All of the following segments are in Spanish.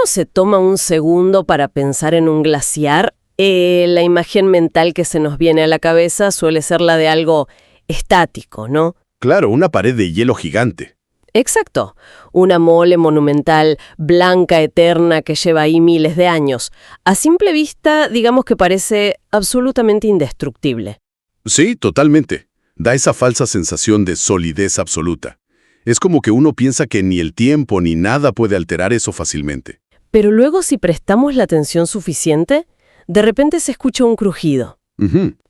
uno se toma un segundo para pensar en un glaciar, la imagen mental que se nos viene a la cabeza suele ser la de algo estático, ¿no? Claro, una pared de hielo gigante. Exacto, una mole monumental, blanca, eterna, que lleva ahí miles de años. A simple vista, digamos que parece absolutamente indestructible. Sí, totalmente. Da esa falsa sensación de solidez absoluta. Es como que uno piensa que ni el tiempo ni nada puede alterar eso fácilmente. Pero luego, si prestamos la atención suficiente, de repente se escucha un crujido,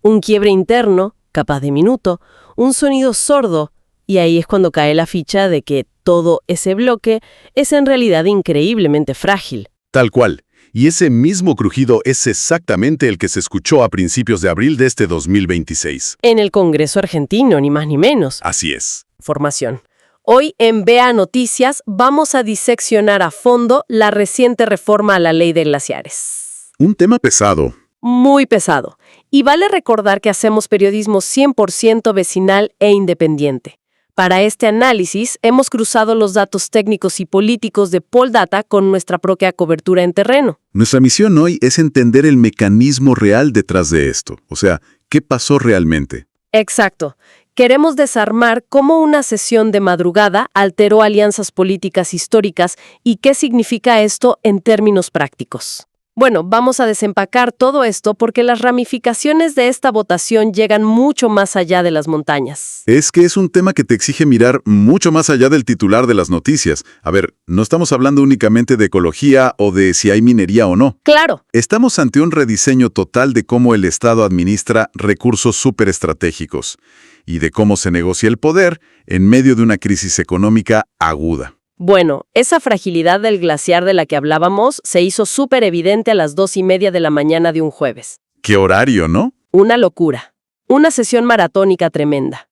un quiebre interno, capaz de minuto, un sonido sordo, y ahí es cuando cae la ficha de que todo ese bloque es en realidad increíblemente frágil. Tal cual. Y ese mismo crujido es exactamente el que se escuchó a principios de abril de este 2026. En el Congreso argentino, ni más ni menos. Así es. Formación. Hoy en BEA Noticias vamos a diseccionar a fondo la reciente reforma a la ley de glaciares. Un tema pesado. Muy pesado. Y vale recordar que hacemos periodismo 100% vecinal e independiente. Para este análisis, hemos cruzado los datos técnicos y políticos de Poldata con nuestra propia cobertura en terreno. Nuestra misión hoy es entender el mecanismo real detrás de esto. O sea, ¿qué pasó realmente? Exacto. Queremos desarmar cómo una sesión de madrugada alteró alianzas políticas históricas y qué significa esto en términos prácticos. Bueno, vamos a desempacar todo esto porque las ramificaciones de esta votación llegan mucho más allá de las montañas. Es que es un tema que te exige mirar mucho más allá del titular de las noticias. A ver, no estamos hablando únicamente de ecología o de si hay minería o no. Claro. Estamos ante un rediseño total de cómo el Estado administra recursos superestratégicos y de cómo se negocia el poder en medio de una crisis económica aguda. Bueno, esa fragilidad del glaciar de la que hablábamos se hizo súper evidente a las 2:30 de la mañana de un jueves. ¡Qué horario!, ¿no? Una locura. Una sesión maratónica tremenda.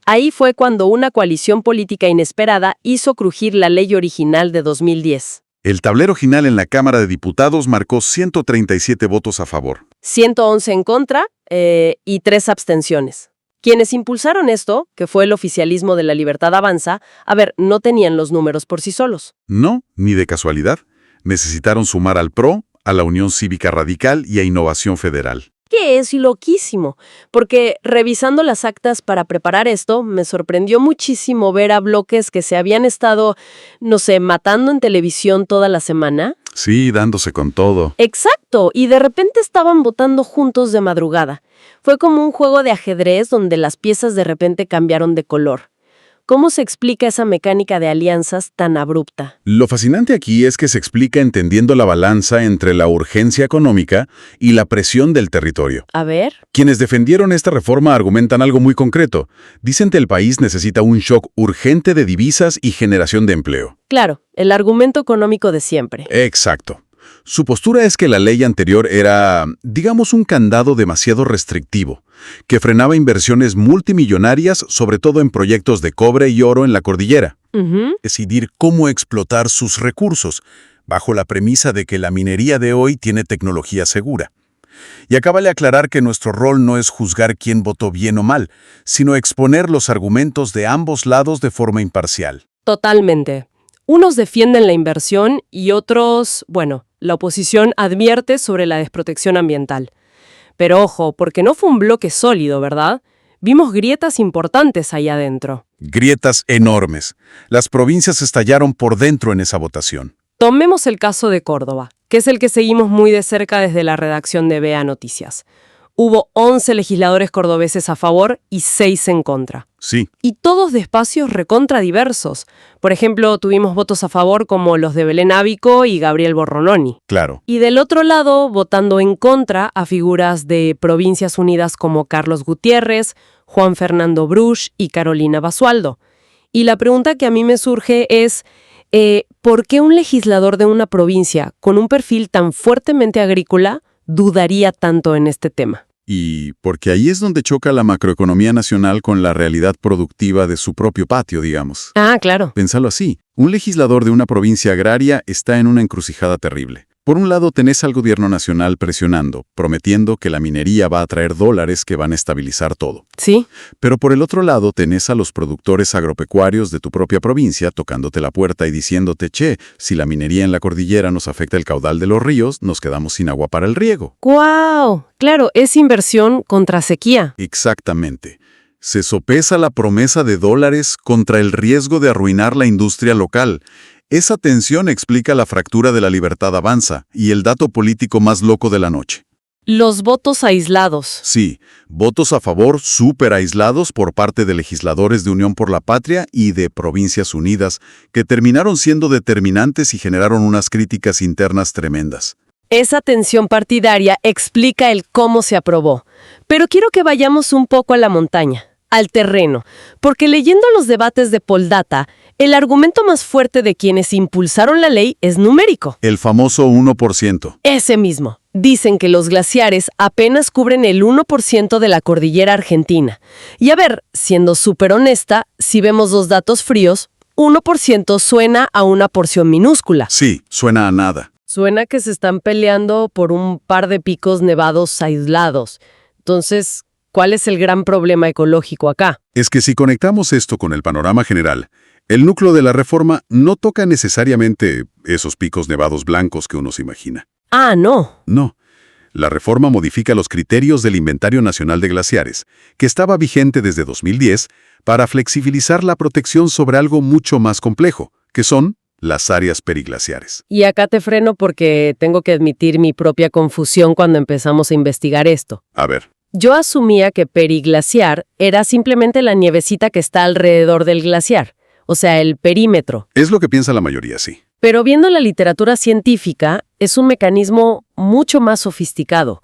Ahí fue cuando una coalición política inesperada hizo crujir la ley original de 2010. El tablero final en la Cámara de Diputados marcó 137 votos a favor. 111 en contra y 3 abstenciones. Quienes impulsaron esto, que fue el oficialismo de La Libertad Avanza, no tenían los números por sí solos. No, ni de casualidad. Necesitaron sumar al PRO, a la Unión Cívica Radical y a Innovación Federal. Que es loquísimo, porque revisando las actas para preparar esto, me sorprendió muchísimo ver a bloques que se habían estado, matando en televisión toda la semana. Sí, dándose con todo. Exacto, y de repente estaban votando juntos de madrugada. Fue como un juego de ajedrez donde las piezas de repente cambiaron de color. ¿Cómo se explica esa mecánica de alianzas tan abrupta? Lo fascinante aquí es que se explica entendiendo la balanza entre la urgencia económica y la presión del territorio. A ver. Quienes defendieron esta reforma argumentan algo muy concreto. Dicen que el país necesita un shock urgente de divisas y generación de empleo. Claro, el argumento económico de siempre. Exacto. Su postura es que la ley anterior era, digamos, un candado demasiado restrictivo, que frenaba inversiones multimillonarias, sobre todo en proyectos de cobre y oro en la cordillera. Decidir cómo explotar sus recursos, bajo la premisa de que la minería de hoy tiene tecnología segura. Y acábale aclarar que nuestro rol no es juzgar quién votó bien o mal, sino exponer los argumentos de ambos lados de forma imparcial. Totalmente. Unos defienden la inversión y otros, la oposición advierte sobre la desprotección ambiental. Pero ojo, porque no fue un bloque sólido, ¿verdad? Vimos grietas importantes ahí adentro. Grietas enormes. Las provincias estallaron por dentro en esa votación. Tomemos el caso de Córdoba, que es el que seguimos muy de cerca desde la redacción de BEA Noticias. Hubo 11 legisladores cordobeses a favor y 6 en contra. Sí. Y todos de espacios recontra diversos. Por ejemplo, tuvimos votos a favor como los de Belén Ábico y Gabriel Borrononi. Claro. Y del otro lado, votando en contra a figuras de Provincias Unidas como Carlos Gutiérrez, Juan Fernando Bruch y Carolina Basualdo. Y la pregunta que a mí me surge es, ¿por qué un legislador de una provincia con un perfil tan fuertemente agrícola dudaría tanto en este tema? Y porque ahí es donde choca la macroeconomía nacional con la realidad productiva de su propio patio, digamos. Ah, claro. Pénsalo así. Un legislador de una provincia agraria está en una encrucijada terrible. Por un lado tenés al gobierno nacional presionando, prometiendo que la minería va a traer dólares que van a estabilizar todo. Sí. Pero por el otro lado tenés a los productores agropecuarios de tu propia provincia tocándote la puerta y diciéndote, che, si la minería en la cordillera nos afecta el caudal de los ríos, nos quedamos sin agua para el riego. ¡Guau! Claro, es inversión contra sequía. Exactamente. Se sopesa la promesa de dólares contra el riesgo de arruinar la industria local. Esa tensión explica la fractura de la Libertad Avanza y el dato político más loco de la noche. Los votos aislados. Sí, votos a favor súper aislados por parte de legisladores de Unión por la Patria y de Provincias Unidas, que terminaron siendo determinantes y generaron unas críticas internas tremendas. Esa tensión partidaria explica el cómo se aprobó. Pero quiero que vayamos un poco a la montaña, al terreno, porque leyendo los debates de Poldata, el argumento más fuerte de quienes impulsaron la ley es numérico. El famoso 1%. Ese mismo. Dicen que los glaciares apenas cubren el 1% de la cordillera argentina. Y a ver, siendo súper honesta, si vemos los datos fríos, 1% suena a una porción minúscula. Sí, suena a nada. Suena que se están peleando por un par de picos nevados aislados. Entonces, ¿cuál es el gran problema ecológico acá? Es que si conectamos esto con el panorama general, el núcleo de la reforma no toca necesariamente esos picos nevados blancos que uno se imagina. Ah, no. No. La reforma modifica los criterios del Inventario Nacional de Glaciares, que estaba vigente desde 2010, para flexibilizar la protección sobre algo mucho más complejo, que son las áreas periglaciares. Y acá te freno porque tengo que admitir mi propia confusión cuando empezamos a investigar esto. A ver. Yo asumía que periglaciar era simplemente la nievecita que está alrededor del glaciar, o sea, el perímetro. Es lo que piensa la mayoría, sí. Pero viendo la literatura científica, es un mecanismo mucho más sofisticado.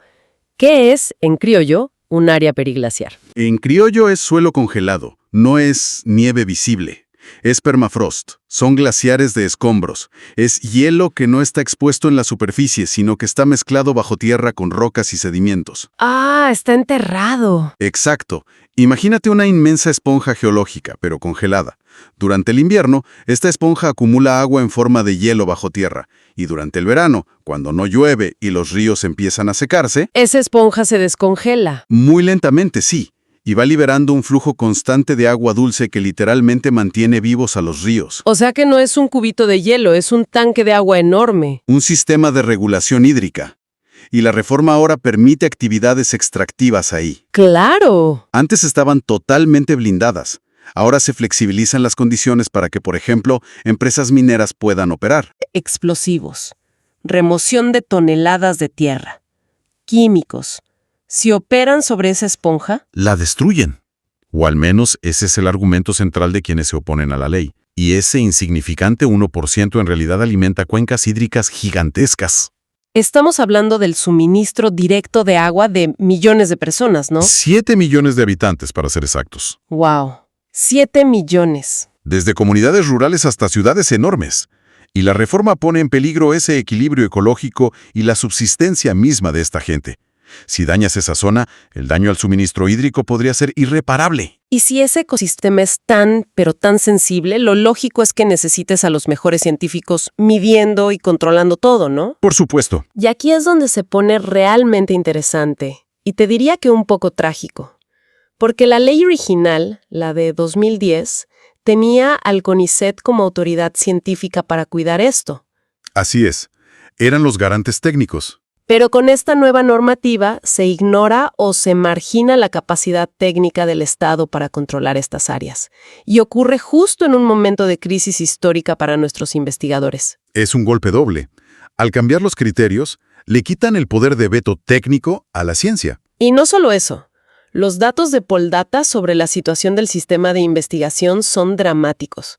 ¿Qué es, en criollo, un área periglaciar? En criollo es suelo congelado, no es nieve visible. Es permafrost, son glaciares de escombros. Es hielo que no está expuesto en la superficie, sino que está mezclado bajo tierra con rocas y sedimentos. Ah, está enterrado. Exacto. Imagínate una inmensa esponja geológica, pero congelada. Durante el invierno, esta esponja acumula agua en forma de hielo bajo tierra, y durante el verano, cuando no llueve y los ríos empiezan a secarse, Esa esponja se descongela. muy lentamente sí, y va liberando un flujo constante de agua dulce que literalmente mantiene vivos a los ríos. O sea que no es un cubito de hielo, es un tanque de agua enorme. Un sistema de regulación hídrica. Y la reforma ahora permite actividades extractivas ahí. ¡Claro! Antes estaban totalmente blindadas. Ahora se flexibilizan las condiciones para que, por ejemplo, empresas mineras puedan operar. Explosivos. Remoción de toneladas de tierra. Químicos. Si operan sobre esa esponja, La destruyen. O al menos ese es el argumento central de quienes se oponen a la ley. Y ese insignificante 1% en realidad alimenta cuencas hídricas gigantescas. estamos hablando del suministro directo de agua de millones de personas, ¿no? 7 millones de habitantes, para ser exactos. ¡Wow! 7 millones. Desde comunidades rurales hasta ciudades enormes. Y la reforma pone en peligro ese equilibrio ecológico y la subsistencia misma de esta gente. Si dañas esa zona, el daño al suministro hídrico podría ser irreparable. Y si ese ecosistema es tan, pero tan sensible, lo lógico es que necesites a los mejores científicos midiendo y controlando todo, ¿no? Por supuesto. Y aquí es donde se pone realmente interesante, y te diría que un poco trágico. Porque la ley original, la de 2010, tenía al CONICET como autoridad científica para cuidar esto. Así es. Eran los garantes técnicos. Pero con esta nueva normativa se ignora o se margina la capacidad técnica del Estado para controlar estas áreas. Y ocurre justo en un momento de crisis histórica para nuestros investigadores. Es un golpe doble. Al cambiar los criterios, le quitan el poder de veto técnico a la ciencia. Y no solo eso. Los datos de Poldata sobre la situación del sistema de investigación son dramáticos.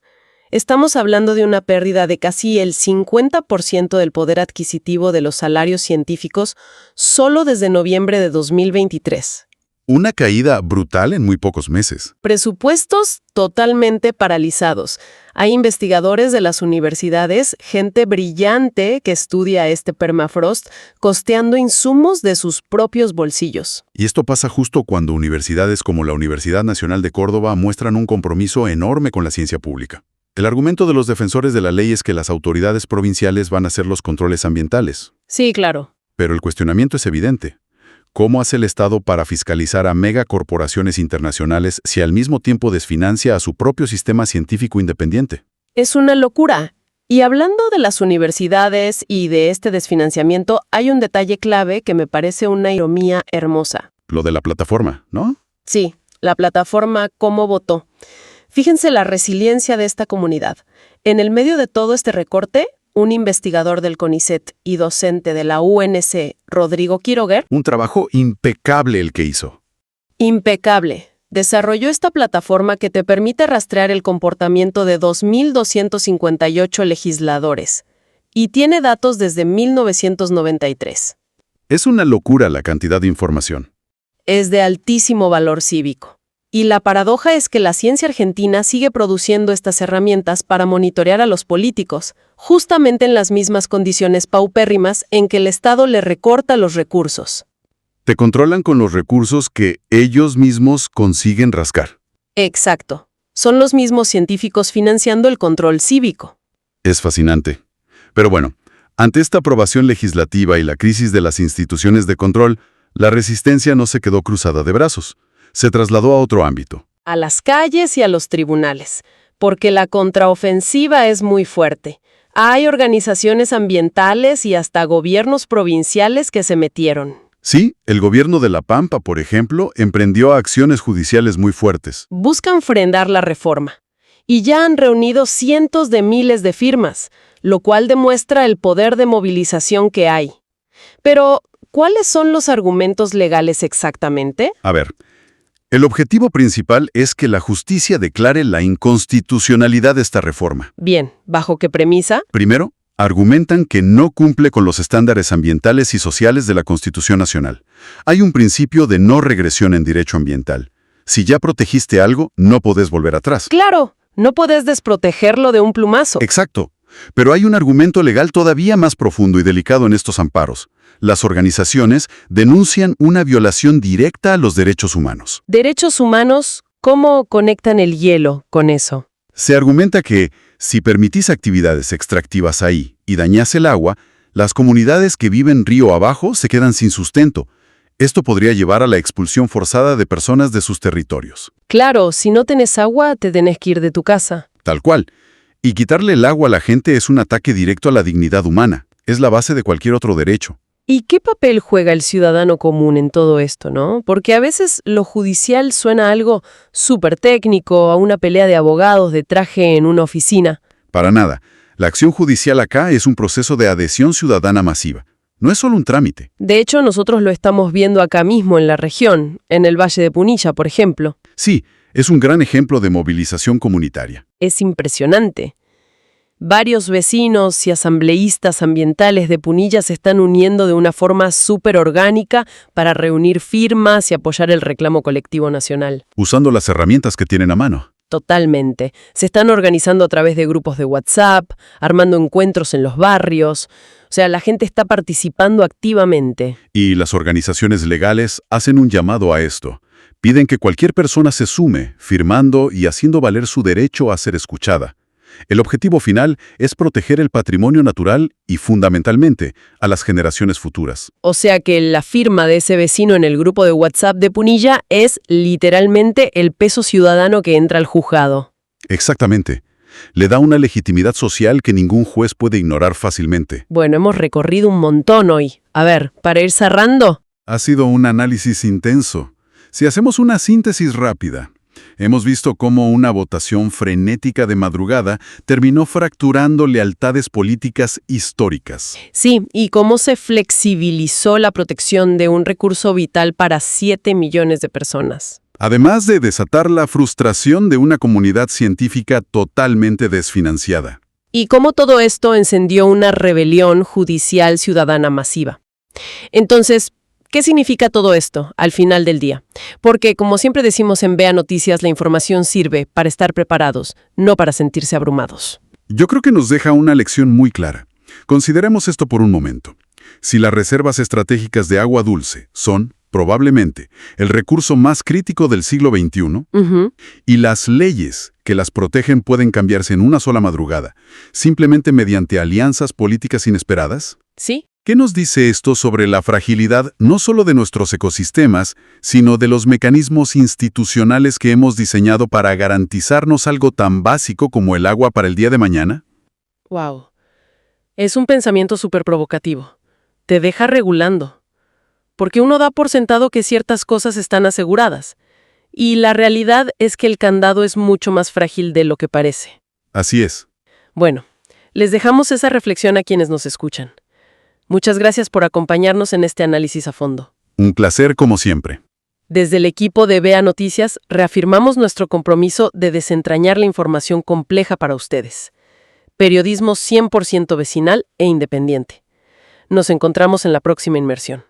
Estamos hablando de una pérdida de casi el 50% del poder adquisitivo de los salarios científicos solo desde noviembre de 2023. Una caída brutal en muy pocos meses. Presupuestos totalmente paralizados. Hay investigadores de las universidades, gente brillante que estudia este permafrost, costeando insumos de sus propios bolsillos. Y esto pasa justo cuando universidades como la Universidad Nacional de Córdoba muestran un compromiso enorme con la ciencia pública. El argumento de los defensores de la ley es que las autoridades provinciales van a hacer los controles ambientales. Sí, claro. Pero el cuestionamiento es evidente. ¿Cómo hace el Estado para fiscalizar a megacorporaciones internacionales si al mismo tiempo desfinancia a su propio sistema científico independiente? Es una locura. Y hablando de las universidades y de este desfinanciamiento, hay un detalle clave que me parece una ironía hermosa. Lo de la plataforma, ¿no? Sí, la plataforma Cómo Votó. Fíjense la resiliencia de esta comunidad. En el medio de todo este recorte, un investigador del CONICET y docente de la UNC, Rodrigo Quiroguer, Un trabajo impecable el que hizo. impecable, desarrolló esta plataforma que te permite rastrear el comportamiento de 2.258 legisladores y tiene datos desde 1993. Es una locura la cantidad de información. Es de altísimo valor cívico. Y la paradoja es que la ciencia argentina sigue produciendo estas herramientas para monitorear a los políticos, justamente en las mismas condiciones paupérrimas en que el Estado le recorta los recursos. Te controlan con los recursos que ellos mismos consiguen rascar. Exacto. Son los mismos científicos financiando el control cívico. Es fascinante. Pero bueno, ante esta aprobación legislativa y la crisis de las instituciones de control, la resistencia no se quedó cruzada de brazos. Se trasladó a otro ámbito. A las calles y a los tribunales, porque la contraofensiva es muy fuerte. Hay organizaciones ambientales y hasta gobiernos provinciales que se metieron. Sí, el gobierno de La Pampa, por ejemplo, emprendió acciones judiciales muy fuertes. Buscan frenar la reforma. Y ya han reunido cientos de miles de firmas, lo cual demuestra el poder de movilización que hay. Pero, ¿cuáles son los argumentos legales exactamente? A ver, el objetivo principal es que la justicia declare la inconstitucionalidad de esta reforma. Bien, ¿bajo qué premisa? Primero, argumentan que no cumple con los estándares ambientales y sociales de la Constitución Nacional. Hay un principio de no regresión en derecho ambiental. Si ya protegiste algo, no podés volver atrás. Claro, no podés desprotegerlo de un plumazo. Exacto. Pero hay un argumento legal todavía más profundo y delicado en estos amparos. Las organizaciones denuncian una violación directa a los derechos humanos. Derechos humanos, ¿cómo conectan el hielo con eso? Se argumenta que, si permitís actividades extractivas ahí y dañás el agua, las comunidades que viven río abajo se quedan sin sustento. Esto podría llevar a la expulsión forzada de personas de sus territorios. Claro, si no tenés agua, te tenés que ir de tu casa. Tal cual. Y quitarle el agua a la gente es un ataque directo a la dignidad humana. Es la base de cualquier otro derecho. ¿Y qué papel juega el ciudadano común en todo esto, no? Porque a veces lo judicial suena a algo súper técnico, a una pelea de abogados de traje en una oficina. Para nada. La acción judicial acá es un proceso de adhesión ciudadana masiva. No es solo un trámite. De hecho, nosotros lo estamos viendo acá mismo en la región, en el Valle de Punilla, por ejemplo. Sí, es un gran ejemplo de movilización comunitaria. Es impresionante. Varios vecinos y asambleístas ambientales de Punilla se están uniendo de una forma súper orgánica para reunir firmas y apoyar el reclamo colectivo nacional. Usando las herramientas que tienen a mano. Totalmente. Se están organizando a través de grupos de WhatsApp, armando encuentros en los barrios. O sea, la gente está participando activamente. Y las organizaciones legales hacen un llamado a esto. Piden que cualquier persona se sume, firmando y haciendo valer su derecho a ser escuchada. El objetivo final es proteger el patrimonio natural y, fundamentalmente, a las generaciones futuras. O sea que la firma de ese vecino en el grupo de WhatsApp de Punilla es literalmente el peso ciudadano que entra al juzgado. Exactamente. Le da una legitimidad social que ningún juez puede ignorar fácilmente. Bueno, hemos recorrido un montón hoy. A ver, para ir cerrando. Ha sido un análisis intenso. Si hacemos una síntesis rápida, hemos visto cómo una votación frenética de madrugada terminó fracturando lealtades políticas históricas. Sí, y cómo se flexibilizó la protección de un recurso vital para 7 millones de personas. Además de desatar la frustración de una comunidad científica totalmente desfinanciada. Y cómo todo esto encendió una rebelión judicial ciudadana masiva. Entonces, ¿qué significa todo esto al final del día? Porque, como siempre decimos en Vea Noticias, la información sirve para estar preparados, no para sentirse abrumados. Yo creo que nos deja una lección muy clara. Consideremos esto por un momento. Si las reservas estratégicas de agua dulce son, probablemente, el recurso más crítico del siglo XXI, Ujú. y las leyes que las protegen pueden cambiarse en una sola madrugada, simplemente mediante alianzas políticas inesperadas? Sí. ¿Qué nos dice esto sobre la fragilidad no solo de nuestros ecosistemas, sino de los mecanismos institucionales que hemos diseñado para garantizarnos algo tan básico como el agua para el día de mañana? Wow. Es un pensamiento súper provocativo. Te deja regulando. Porque uno da por sentado que ciertas cosas están aseguradas. Y la realidad es que el candado es mucho más frágil de lo que parece. Así es. Bueno, les dejamos esa reflexión a quienes nos escuchan. Muchas gracias por acompañarnos en este análisis a fondo. Un placer como siempre. Desde el equipo de BEA Noticias, reafirmamos nuestro compromiso de desentrañar la información compleja para ustedes. Periodismo 100% vecinal e independiente. Nos encontramos en la próxima inmersión.